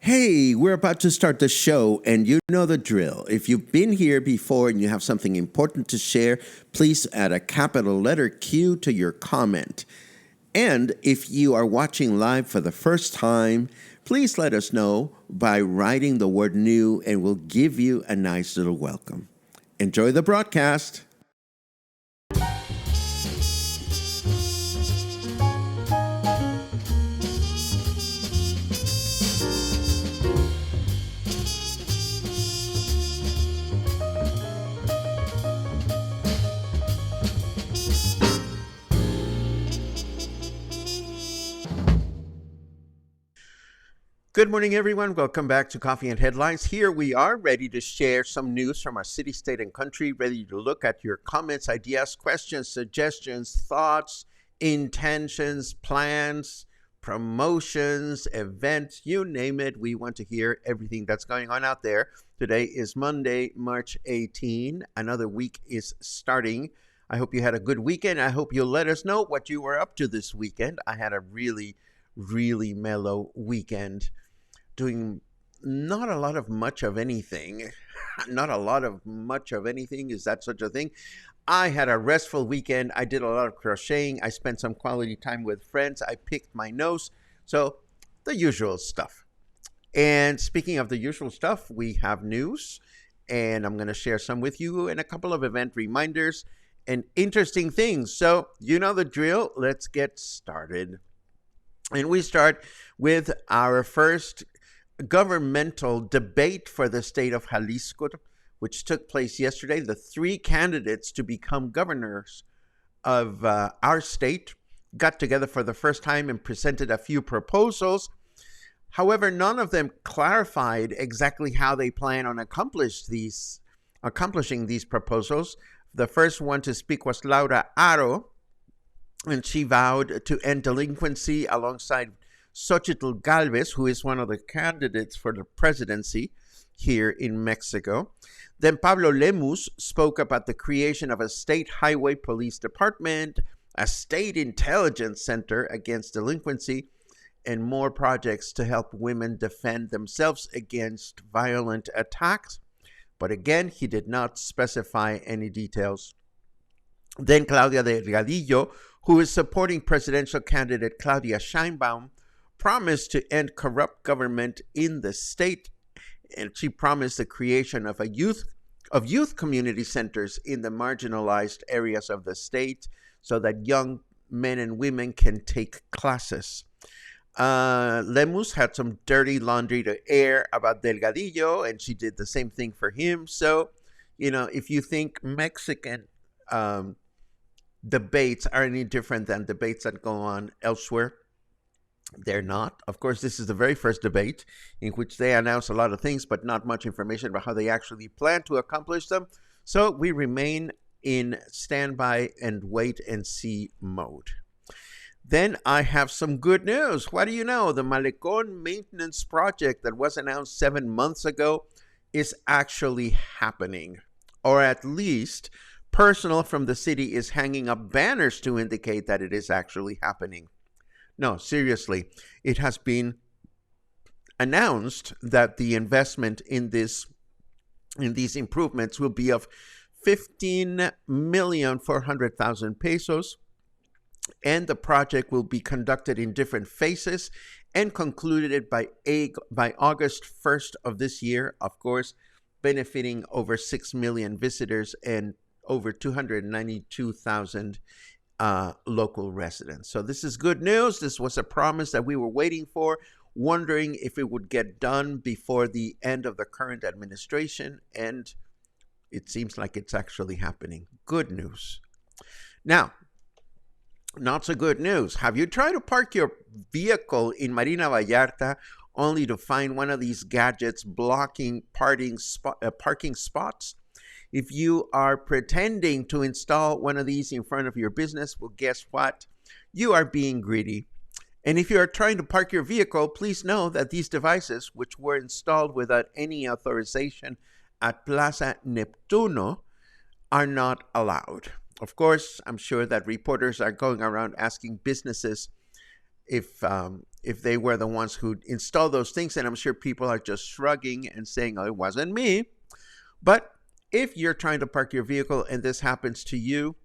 Hey, we're about to start the show, and you know the drill. If you've been here before and you have something important to share, please add a capital letter Q to your comment. And if you are watching live for the first time, please let us know by writing the word new, and we'll give you a nice little welcome. Enjoy the broadcast. Good morning, everyone. Welcome back to Coffee and Headlines. Here we are, ready to share some news from our city, state, and country, ready to look at your comments, ideas, questions, suggestions, thoughts, intentions, plans, promotions, events, you name it. We want to hear everything that's going on out there. Today is Monday, March 18. Another week is starting. I hope you had a good weekend. I hope you'll let us know what you were up to this weekend. I had a really mellow weekend, doing not a lot of much of anything. Not a lot of much of anything. Is that such a thing? I had a restful weekend. I did a lot of crocheting. I spent some quality time with friends. I picked my nose. So the usual stuff. And speaking of the usual stuff, we have news, and I'm going to share some with you and a couple of event reminders and interesting things. So you know the drill. Let's get started. And we start with our first governmental debate for the state of Jalisco, which took place yesterday. The three candidates to become governors of our state got together for the first time and presented a few proposals. However, none of them clarified exactly how they plan on accomplishing these proposals. The first one to speak was Laura Aro, and she vowed to end delinquency alongside Xochitl Galvez, who is one of the candidates for the presidency here in Mexico. Then Pablo Lemus spoke about the creation of a state highway police department, a state intelligence center against delinquency, and more projects to help women defend themselves against violent attacks. But again, he did not specify any details. Then Claudia Delgadillo, who is supporting presidential candidate Claudia Sheinbaum, promised to end corrupt government in the state, and she promised the creation of youth community centers in the marginalized areas of the state so that young men and women can take classes. Lemus had some dirty laundry to air about Delgadillo, and she did the same thing for him. So, you know, if you think Mexican debates are any different than debates that go on elsewhere, they're not. Of course, this is the very first debate in which they announce a lot of things, but not much information about how they actually plan to accomplish them. So we remain in standby and wait and see mode. Then I have some good news. What do you know? The Malon Maintenance project that was announced 7 months ago is actually happening, or at least personnel from the city is hanging up banners to indicate that it is actually happening. No, seriously, it has been announced that the investment in these improvements will be of 15,400,000 pesos. And the project will be conducted in different phases and concluded by August 1st of this year, of course, benefiting over 6 million visitors and over 292,000 local residents. So this is good news. This was a promise that we were waiting for, wondering if it would get done before the end of the current administration, and it seems like it's actually happening. Good news. Now, not so good news. Have you tried to park your vehicle in Marina Vallarta only to find one of these gadgets blocking parking spots? If you are pretending to install one of these in front of your business, well, guess what? You are being greedy. And if you are trying to park your vehicle, please know that these devices, which were installed without any authorization at Plaza Neptuno, are not allowed. Of course, I'm sure that reporters are going around asking businesses if they were the ones who installed those things, and I'm sure people are just shrugging and saying, oh, it wasn't me. But if you're trying to park your vehicle and this happens to you,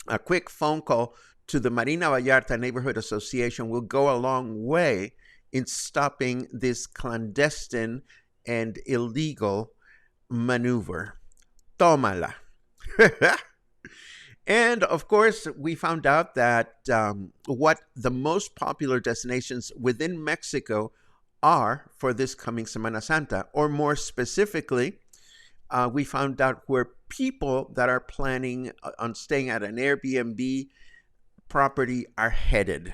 a quick phone call to the Marina Vallarta Neighborhood Association will go a long way in stopping this clandestine and illegal maneuver. Tómala. And of course, we found out that what the most popular destinations within Mexico are for this coming Semana Santa, or more specifically, we found out where people that are planning on staying at an Airbnb property are headed.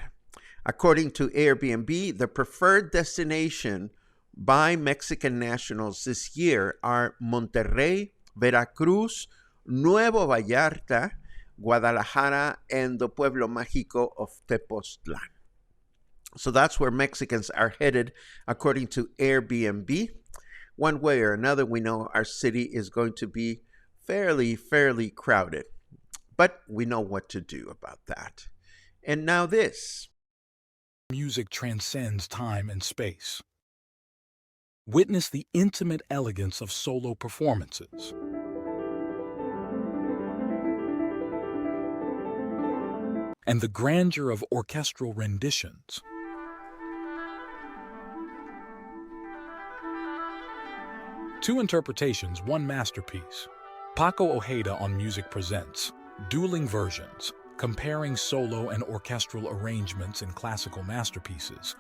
According to Airbnb, the preferred destination by Mexican nationals this year are Monterrey, Veracruz, Nuevo Vallarta, Guadalajara, and the Pueblo Mágico of Tepoztlán. So that's where Mexicans are headed, according to Airbnb. One way or another, we know our city is going to be fairly crowded. But we know what to do about that. And now this. Music transcends time and space. Witness the intimate elegance of solo performances. And the grandeur of orchestral renditions. Two interpretations, one masterpiece. Paco Ojeda on Music presents Dueling Versions, comparing solo and orchestral arrangements in classical masterpieces.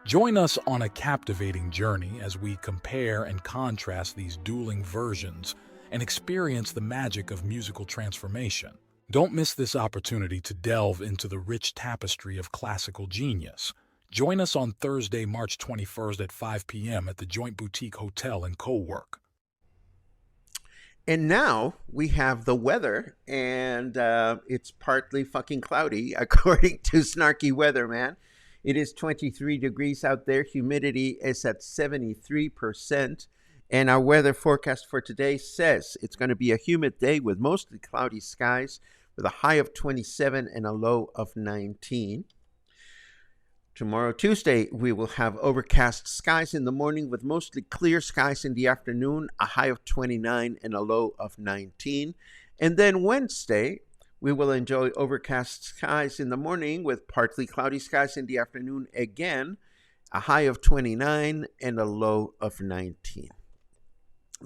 Join us on a captivating journey as we compare and contrast these dueling versions and experience the magic of musical transformation. Don't miss this opportunity to delve into the rich tapestry of classical genius. Join us on Thursday, March 21st at 5 p.m. at the Joint Boutique Hotel and Co-work. And now we have the weather, and it's partly fucking cloudy, according to Snarky Weatherman. It is 23 degrees out there. Humidity is at 73%. And our weather forecast for today says it's going to be a humid day with mostly cloudy skies with a high of 27 and a low of 19. Tomorrow, Tuesday, we will have overcast skies in the morning with mostly clear skies in the afternoon, a high of 29 and a low of 19. And then Wednesday, we will enjoy overcast skies in the morning with partly cloudy skies in the afternoon again, a high of 29 and a low of 19.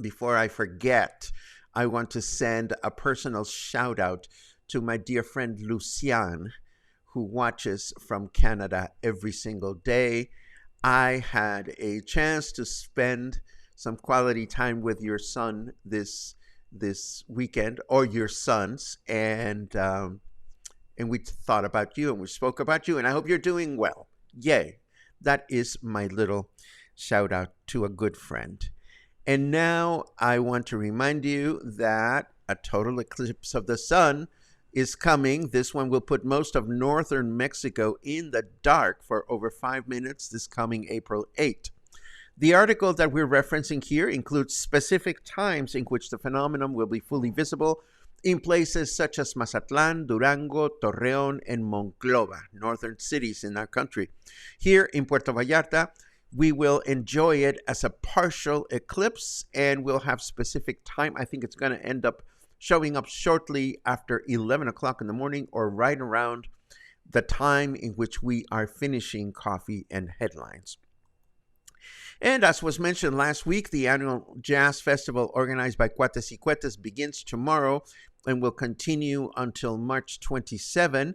Before I forget, I want to send a personal shout out to my dear friend Lucian, who watches from Canada every single day. I had a chance to spend some quality time with your son this weekend, or your sons, and we thought about you and we spoke about you, and I hope you're doing well. Yay. That is my little shout out to a good friend. And now I want to remind you that a total eclipse of the sun is coming. This one will put most of northern Mexico in the dark for over 5 minutes this coming April 8th. The article that we're referencing here includes specific times in which the phenomenon will be fully visible in places such as Mazatlán, Durango, Torreón, and Monclova, northern cities in our country. Here in Puerto Vallarta, we will enjoy it as a partial eclipse, and we'll have specific time. I think it's going to end up showing up shortly after 11 o'clock in the morning or right around the time in which we are finishing Coffee and Headlines. And as was mentioned last week, the annual jazz festival organized by Cuates y Cuetes begins tomorrow and will continue until March 27.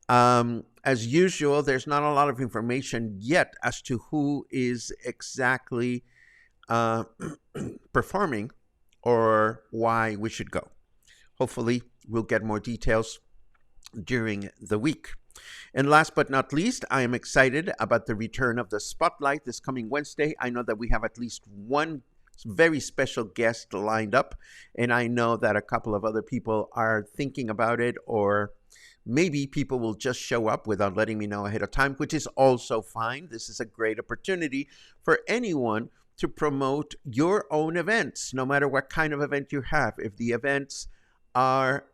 As usual, there's not a lot of information yet as to who is exactly performing or why we should go. Hopefully, we'll get more details during the week. And last but not least, I am excited about the return of the Spotlight this coming Wednesday. I know that we have at least one very special guest lined up, and I know that a couple of other people are thinking about it, or maybe people will just show up without letting me know ahead of time, which is also fine. This is a great opportunity for anyone to promote your own events, no matter what kind of event you have. If the events are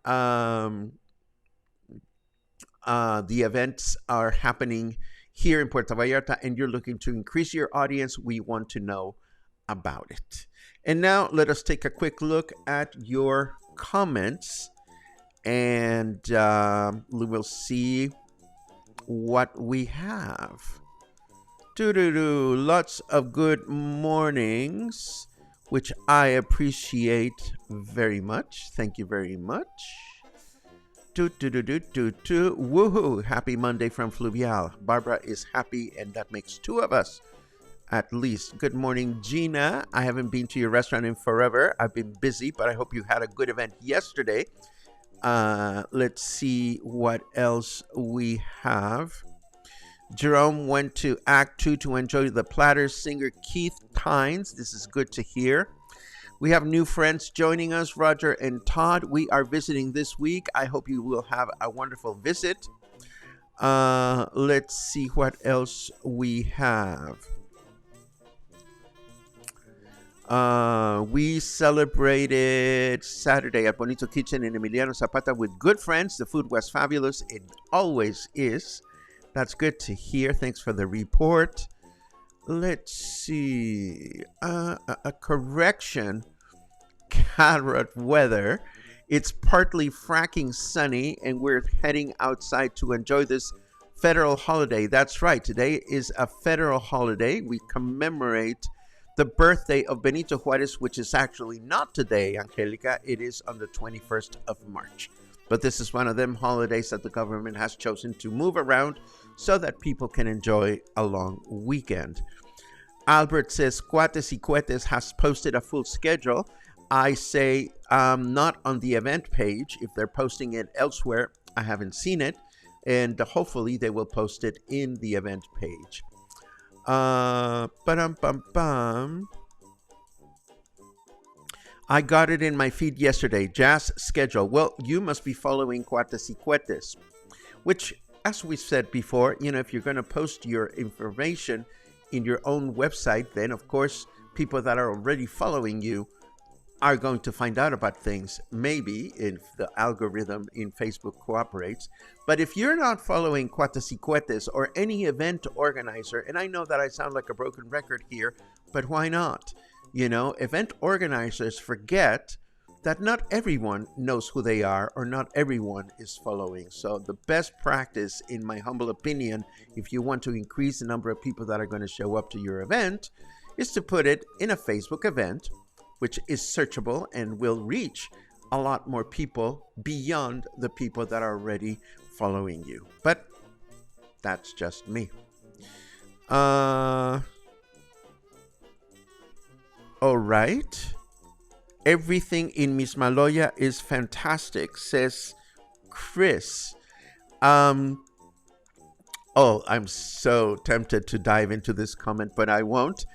happening here in Puerto Vallarta and you're looking to increase your audience, we want to know about it. And now let us take a quick look at your comments, and we will see what we have. Lots of good mornings, which I appreciate very much. Thank you very much. Woohoo! Happy Monday from Fluvial. Barbara is happy, and that makes two of us, at least. Good morning, Gina. I haven't been to your restaurant in forever. I've been busy, but I hope you had a good event yesterday. Let's see what else we have. Jerome went to Act 2 to enjoy the Platters singer Keith Tynes. This is good to hear. We have new friends joining us, Roger and Todd. We are visiting this week. I hope you will have a wonderful visit. Let's see what else we have. We celebrated Saturday at Bonito Kitchen in Emiliano Zapata with good friends. The food was fabulous. It always is. That's good to hear. Thanks for the report. Let's see. A correction. Carrot weather. It's partly fracking sunny, and we're heading outside to enjoy this federal holiday. That's right. Today is a federal holiday. We commemorate the birthday of Benito Juarez, which is actually not today, Angelica. It is on the 21st of March. But this is one of them holidays that the government has chosen to move around so that people can enjoy a long weekend. Albert says, Cuates y Cuetes has posted a full schedule. I say not on the event page. If they're posting it elsewhere, I haven't seen it. And hopefully they will post it in the event page. I got it in my feed yesterday. Jazz schedule. Well, you must be following Cuates y Cuetes, which, as we said before, if you're going to post your information in your own website, then of course people that are already following you are going to find out about things, maybe if the algorithm in Facebook cooperates. But if you're not following Cuates y Cuetes or any event organizer, and I know that I sound like a broken record here, but why not? Event organizers forget that not everyone knows who they are, or not everyone is following. So the best practice, in my humble opinion, if you want to increase the number of people that are going to show up to your event, is to put it in a Facebook event, which is searchable and will reach a lot more people beyond the people that are already following you. But that's just me. All right. Everything in Miss Maloya is fantastic, says Chris. I'm so tempted to dive into this comment, but I won't.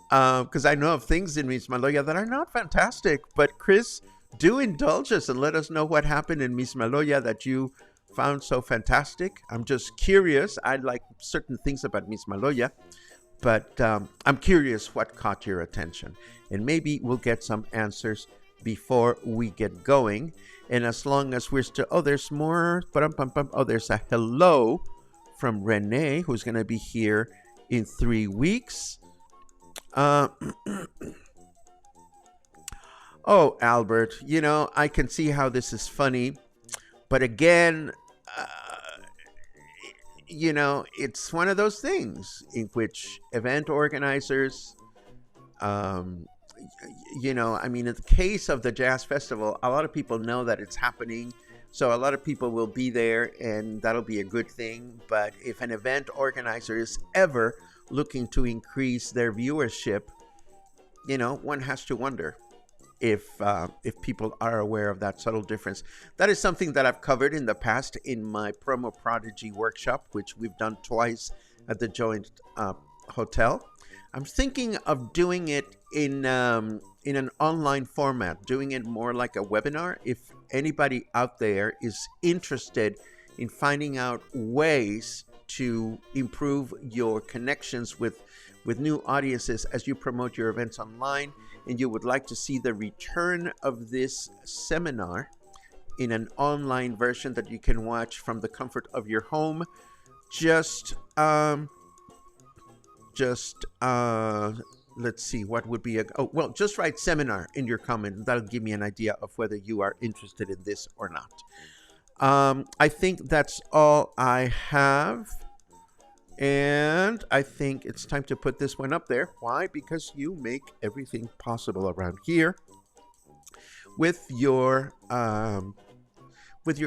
Because I know of things in Miss Maloya that are not fantastic. But Chris, do indulge us and let us know what happened in Miss Maloya that you found so fantastic. I'm just curious. I like certain things about Miss Maloya, but I'm curious what caught your attention. And maybe we'll get some answers before we get going. And as long as we're still... Oh, there's more. Oh, there's a hello from Renee, who's going to be here in 3 weeks. Oh, Albert, I can see how this is funny, but again, uh, it's one of those things in which event organizers, um, I mean, in the case of the Jazz Festival, a lot of people know that it's happening. So a lot of people will be there, and that'll be a good thing. But if an event organizer is ever looking to increase their viewership, one has to wonder if people are aware of that subtle difference. That is something that I've covered in the past in my Promo Prodigy workshop, which we've done twice at the Joint Hotel. I'm thinking of doing it in an online format, doing it more like a webinar. If anybody out there is interested in finding out ways to improve your connections with new audiences as you promote your events online, and you would like to see the return of this seminar in an online version that you can watch from the comfort of your home, just let's see, what would be just write seminar in your comment. That'll give me an idea of whether you are interested in this or not. I think that's all I have. And I think it's time to put this one up there. Why? Because you make everything possible around here with your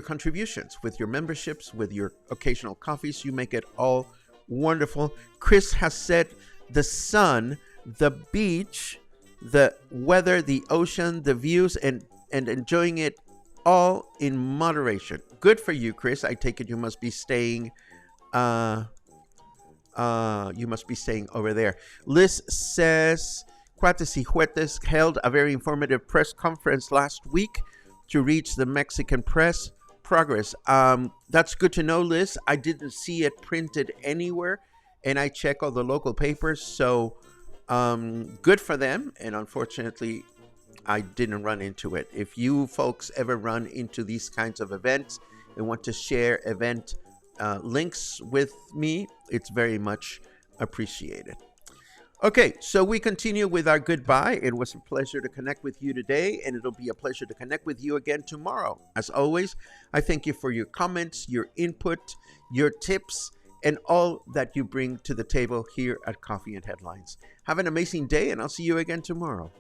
contributions, with your memberships, with your occasional coffees. You make it all wonderful. Chris has said the sun, the beach, the weather, the ocean, the views, and enjoying it all in moderation. Good for you, Chris. I take it you must be staying over there. Liz says Cuates y Juetes held a very informative press conference last week to reach the Mexican press progress. That's good to know, Liz. I didn't see it printed anywhere, and I check all the local papers, so good for them. And unfortunately, I didn't run into it. If you folks ever run into these kinds of events and want to share event links with me, it's very much appreciated. Okay, so we continue with our goodbye. It was a pleasure to connect with you today, and it'll be a pleasure to connect with you again tomorrow. As always, I thank you for your comments, your input, your tips, and all that you bring to the table here at Coffee and Headlines. Have an amazing day, and I'll see you again tomorrow.